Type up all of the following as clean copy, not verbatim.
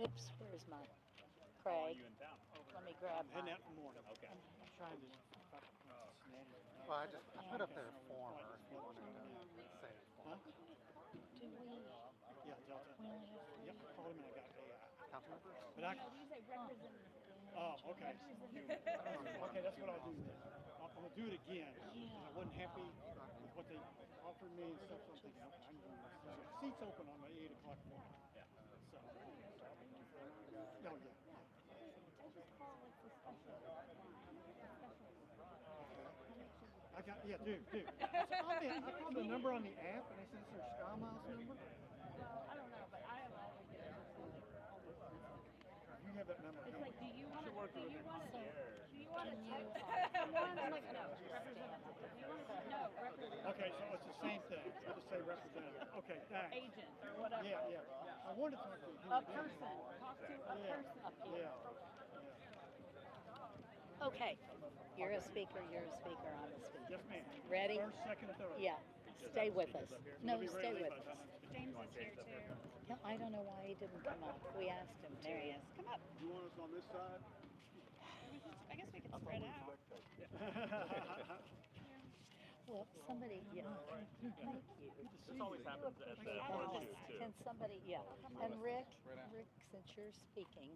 Oops, where's my How long are Craig? you in town? Let me grab Heading mine. out in the morning. Okay. I'm trying to. Well, I put up there former if you wanted to say Huh? Do we? Yeah, Delta. We only have three. Yep, I called him and I got a. council members. But I. Huh. Oh, okay. Okay, that's what I'll do then. I'm gonna do it again. Yeah. I wasn't happy with what they offered me and stuff. So I'm thinking, okay, I can do this. So, seats open on the 8 o'clock morning. Yeah. So. Oh yeah. I got, yeah, dude. So I called the number on the app and I said, is there a Sky Miles number? I don't know, but I have all the good. You have that number. It's like, do you want to, Can you, text uh, someone? I'm like, no, representative. Do you want to, no, representative. Okay, so it's the same thing. I'll just say representative. Okay, thanks. Agent or whatever. Yeah. I wanted to talk to you. A person. Talk to a Yeah. person. Yeah. Okay. You're a speaker. I'm a speaker. Yes, ma'am. Ready? First, second, third. Yeah. Stay with us. No, stay with us. James is here too. No, I don't know why he didn't come up. We asked him to. There he is. Come up. You want us on this side? I guess we could spread out. Well, somebody, yeah. Thank you. This always happens at the Alice, board too. can somebody, yeah. And Rick, since you're speaking,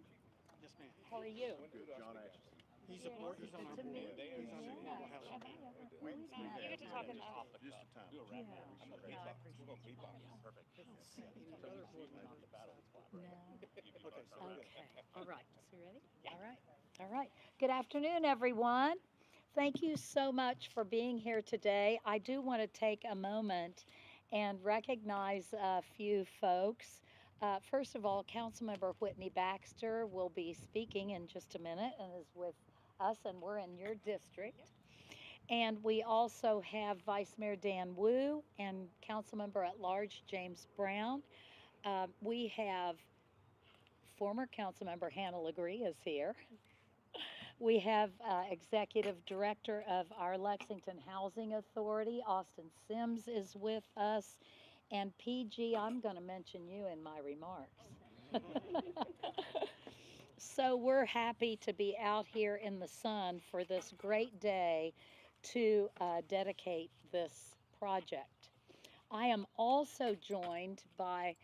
Yes, ma'am. how are you? Good, John Ashton. He's a board. He's on our To board. me, He's on the yeah. Affordable Housing Board. You get to talk enough. Just a time. Do a rap Yeah. I'm a No, I beatbox. appreciate We'll go beatbox. Perfect. Any other board members? No. Okay, so Okay. All right. So you ready? All right. All right. Good afternoon, everyone. Thank you so much for being here today. I do want to take a moment and recognize a few folks. First of all, Councilmember Whitney Baxter will be speaking in just a minute and is with us, and we're in your district. And we also have Vice Mayor Dan Wu and Councilmember at Large James Brown. We have former Councilmember Hannah Legree is here. We have Executive Director of our Lexington Housing Authority, Austin Sims, is with us. And PG, I'm going to mention you in my remarks. So we're happy to be out here in the sun for this great day to dedicate this project. I am also joined by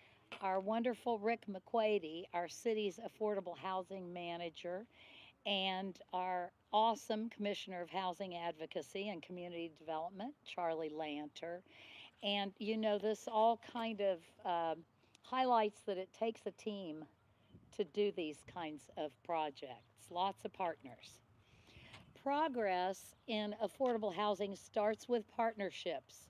our wonderful Rick McQuady, our city's affordable housing manager, and our awesome Commissioner of Housing Advocacy and Community Development, Charlie Lanter. And you know, this all kind of highlights that it takes a team to do these kinds of projects, lots of partners. Progress in affordable housing starts with partnerships.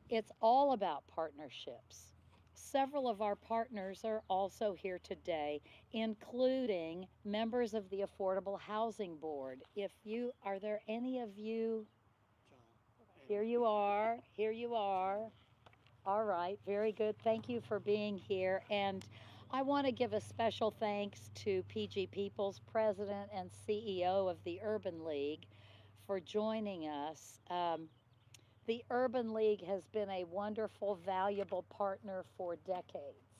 It's all about partnerships. Several of our partners are also here today, including members of the Affordable Housing Board. Are there any of you? John. Here you are. All right, very good. Thank you for being here. And I want to give a special thanks to PG Peoples, President and CEO of the Urban League, for joining us. The Urban League has been a wonderful, valuable partner for decades,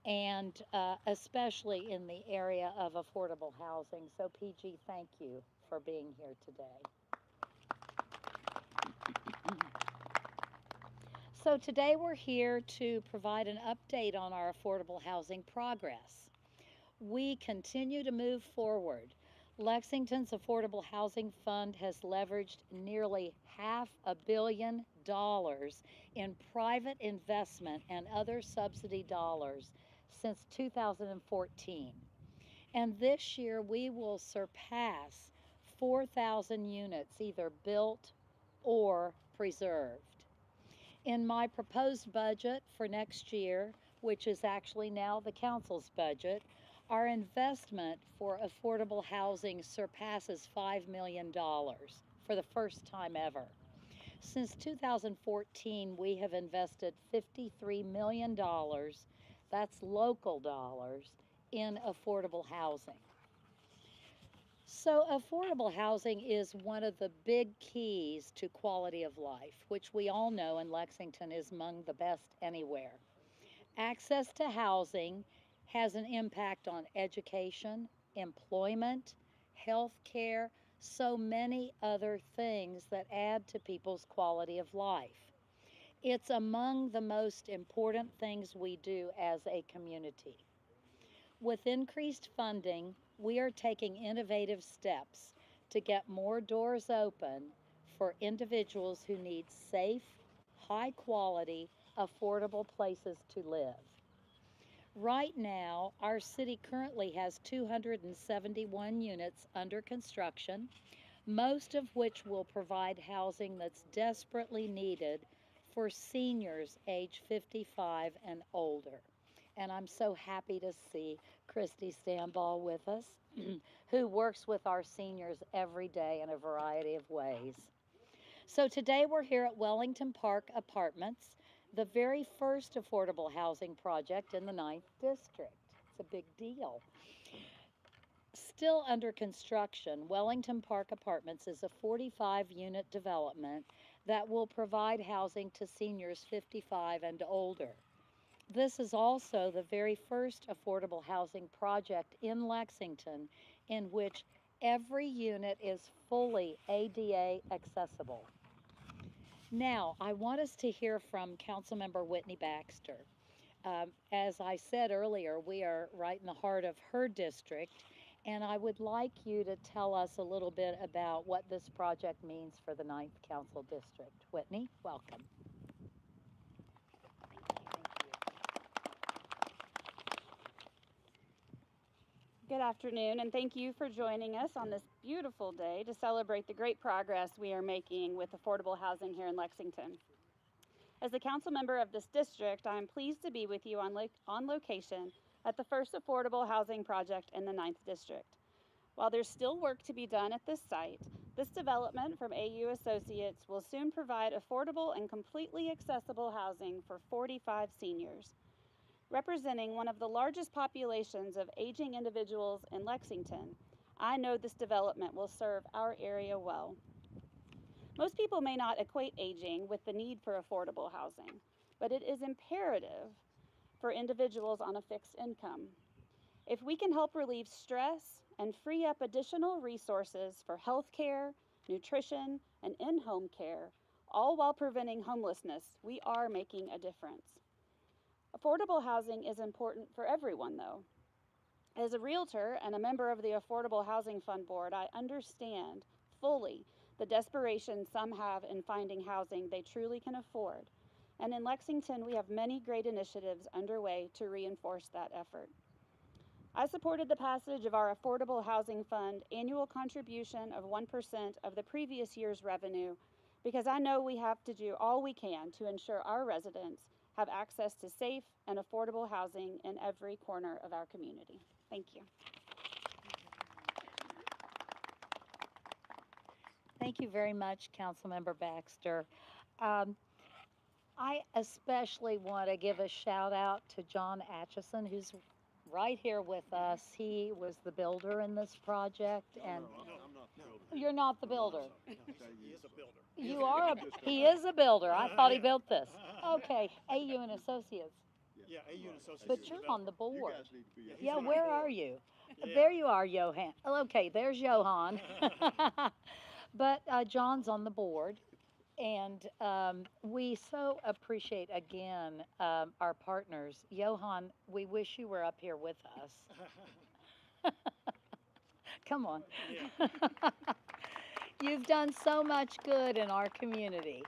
and especially in the area of affordable housing. So, PG, thank you for being here today. So today we're here to provide an update on our affordable housing progress. We continue to move forward. Lexington's Affordable Housing Fund has leveraged nearly $500 million in private investment and other subsidy dollars since 2014. And this year we will surpass 4,000 units either built or preserved. In my proposed budget for next year, which is actually now the council's budget, our investment for affordable housing surpasses $5 million for the first time ever. Since 2014, we have invested $53 million, that's local dollars, in affordable housing. So affordable housing is one of the big keys to quality of life, which we all know in Lexington is among the best anywhere. Access to housing has an impact on education, employment, health care, so many other things that add to people's quality of life. It's among the most important things we do as a community. With increased funding, we are taking innovative steps to get more doors open for individuals who need safe, high quality, affordable places to live. Right now, our city currently has 271 units under construction, most of which will provide housing that's desperately needed for seniors age 55 and older. And I'm so happy to see Christy Stamball with us, who works with our seniors every day in a variety of ways. So today we're here at Wellington Park Apartments, the very first affordable housing project in the Ninth District. It's a big deal. Still under construction, Wellington Park Apartments is a 45 unit development that will provide housing to seniors 55 and older. This is also the very first affordable housing project in Lexington in which every unit is fully ADA accessible. Now, I want us to hear from Councilmember Whitney Baxter. As I said earlier, we are right in the heart of her district, and I would like you to tell us a little bit about what this project means for the Ninth Council District. Whitney, welcome. Good afternoon, and thank you for joining us on this beautiful day to celebrate the great progress we are making with affordable housing here in Lexington. As a council member of this district, I am pleased to be with you on location at the first affordable housing project in the Ninth District. While there's still work to be done at this site, this development from AU Associates will soon provide affordable and completely accessible housing for 45 seniors. Representing one of the largest populations of aging individuals in Lexington, I know this development will serve our area well. Most people may not equate aging with the need for affordable housing, but it is imperative for individuals on a fixed income. If we can help relieve stress and free up additional resources for health care, nutrition, and in-home care, all while preventing homelessness, we are making a difference. Affordable housing is important for everyone, though. As a realtor and a member of the Affordable Housing Fund Board, I understand fully the desperation some have in finding housing they truly can afford. And in Lexington, we have many great initiatives underway to reinforce that effort. I supported the passage of our Affordable Housing Fund annual contribution of 1% of the previous year's revenue because I know we have to do all we can to ensure our residents have access to safe and affordable housing in every corner of our community. Thank you. Thank you very much, Councilmember Baxter. Um, I especially want to give a shout out to John Atchison, who's right here with us. He was the builder in this project, and you're not the builder. He is a builder. You are. He is a builder. I thought he built this. Okay, AU and Associates. Yeah, AU and Associates. But is you're developed. on the board. Yeah, Yeah, where are you? Yeah. There you are, Johan. Okay, there's Johan. But John's on the board, and we so appreciate again our partners. Johan, we wish you were up here with us. Come on. You've done so much good in our community.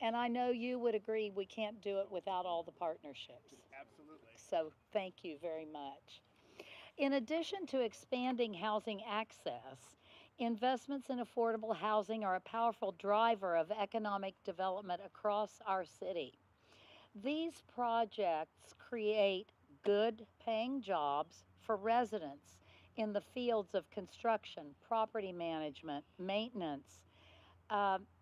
And I know you would agree we can't do it without all the partnerships. Absolutely. So thank you very much. In addition to expanding housing access, investments in affordable housing are a powerful driver of economic development across our city. These projects create good paying jobs for residents in the fields of construction, property management, maintenance.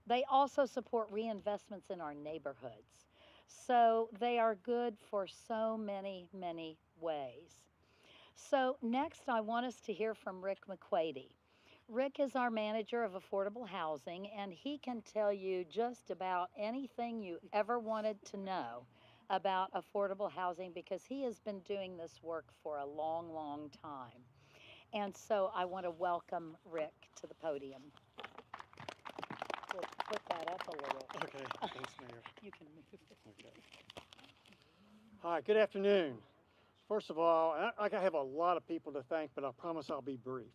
They also support reinvestments in our neighborhoods. So they are good for so many, many ways. So next, I want us to hear from Rick McQuady. Rick is our manager of affordable housing, and he can tell you just about anything you ever wanted to know about affordable housing because he has been doing this work for a long, long time. And so I want to welcome Rick to the podium. We'll put that up a little. Okay, thanks, Mayor. You can move it. Okay. Hi, good afternoon. First of all, I have a lot of people to thank, but I promise I'll be brief.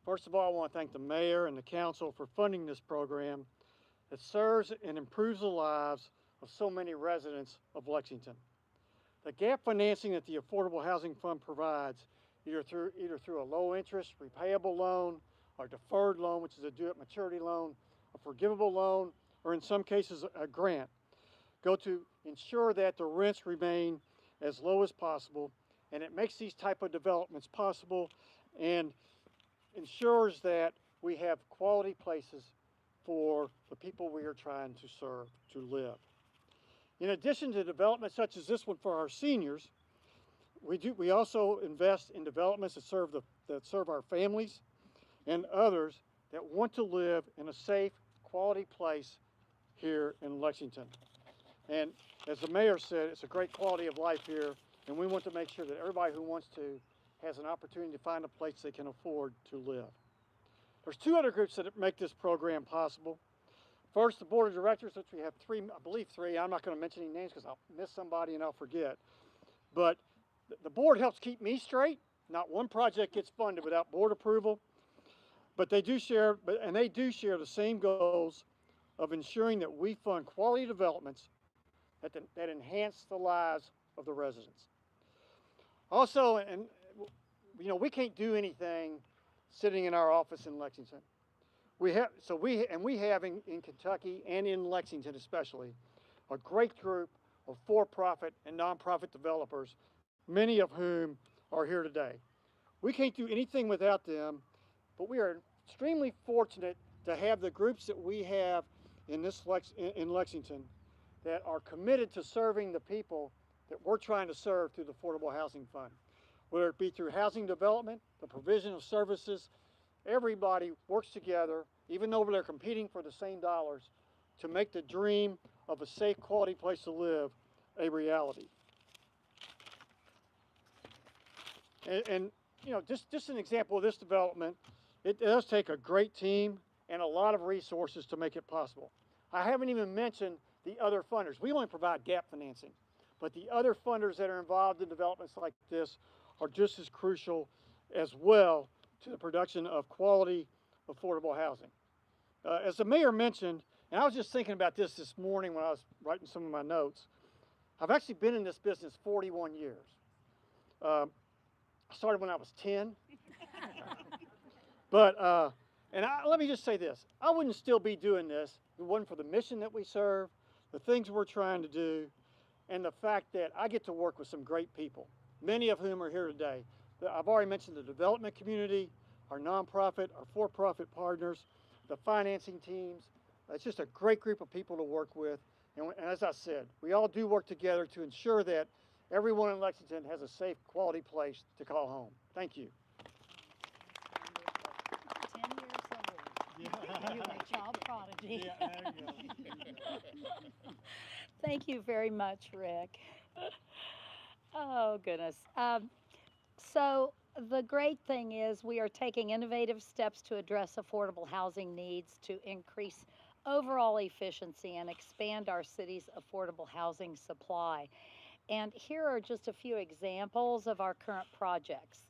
First of all, I want to thank the mayor and the council for funding this program that serves and improves the lives of so many residents of Lexington. The gap financing that the Affordable Housing Fund provides, either through a low interest repayable loan, or deferred loan, which is a due at maturity loan, a forgivable loan, or in some cases a grant, go to ensure that the rents remain as low as possible, and it makes these type of developments possible and ensures that we have quality places for the people we are trying to serve to live. In addition to developments such as this one for our seniors, we also invest in developments that serve our families and others that want to live in a safe, quality place here in Lexington. And as the mayor said, it's a great quality of life here, and we want to make sure that everybody who wants to has an opportunity to find a place they can afford to live. There's two other groups that make this program possible. First, the board of directors, which we have three, I believe three. I'm not going to mention any names because I'll miss somebody and I'll forget. But the board helps keep me straight. Not one project gets funded without board approval. But they do share, the same goals of ensuring that we fund quality developments that enhance the lives of the residents. Also, and we can't do anything sitting in our office in Lexington. We have in Kentucky and in Lexington especially a great group of for-profit and nonprofit developers, many of whom are here today. We can't do anything without them, but we are extremely fortunate to have the groups that we have in Lexington that are committed to serving the people that we're trying to serve through the Affordable Housing Fund. Whether it be through housing development, the provision of services, everybody works together, even though they're competing for the same dollars, to make the dream of a safe, quality place to live a reality. And just an example of this development, it does take a great team and a lot of resources to make it possible. I haven't even mentioned the other funders. We only provide gap financing, but the other funders that are involved in developments like this are just as crucial as well to the production of quality, affordable housing. As the mayor mentioned, and I was just thinking about this morning when I was writing some of my notes, I've actually been in this business 41 years. I started when I was 10. But let me just say this. I wouldn't still be doing this if it wasn't for the mission that we serve, the things we're trying to do, and the fact that I get to work with some great people, many of whom are here today. I've already mentioned the development community, our nonprofit, our for-profit partners, the financing teams. It's just a great group of people to work with. And as I said, we all do work together to ensure that everyone in Lexington has a safe, quality place to call home. Thank you. 10 years old. You a child prodigy. Yeah, there you go. Thank you very much, Rick. Oh, goodness. So the great thing is we are taking innovative steps to address affordable housing needs to increase overall efficiency and expand our city's affordable housing supply. And here are just a few examples of our current projects.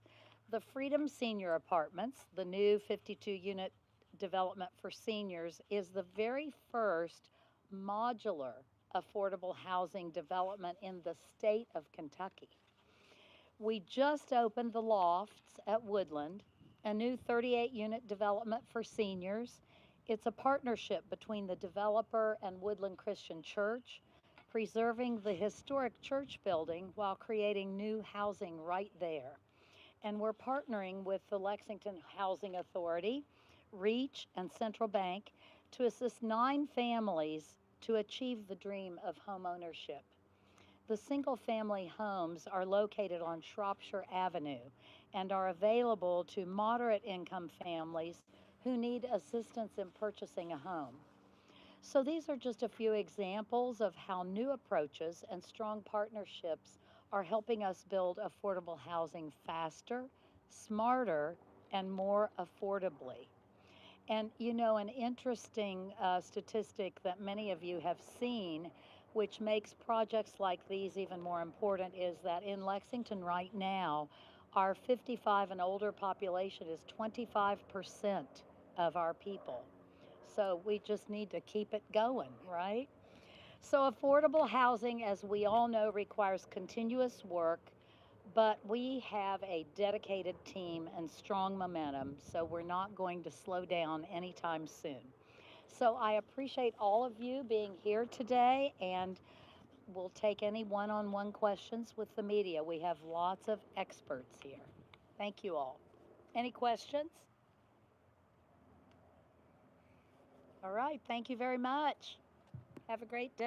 The Freedom Senior Apartments, the new 52-unit development for seniors, is the very first modular affordable housing development in the state of Kentucky. We just opened the Lofts at Woodland, a new 38-unit development for seniors. It's a partnership between the developer and Woodland Christian Church, preserving the historic church building while creating new housing right there. And we're partnering with the Lexington Housing Authority, REACH, and Central Bank to assist 9 families to achieve the dream of home ownership. The single-family homes are located on Shropshire Avenue and are available to moderate-income families who need assistance in purchasing a home. So these are just a few examples of how new approaches and strong partnerships are helping us build affordable housing faster, smarter, and more affordably. And an interesting statistic that many of you have seen, which makes projects like these even more important, is that in Lexington right now, our 55 and older population is 25% of our people. So we just need to keep it going, right? So, affordable housing, as we all know, requires continuous work, but we have a dedicated team and strong momentum, so we're not going to slow down anytime soon. So, I appreciate all of you being here today, and we'll take any one on one questions with the media. We have lots of experts here. Thank you all. Any questions? All right, thank you very much. Have a great day.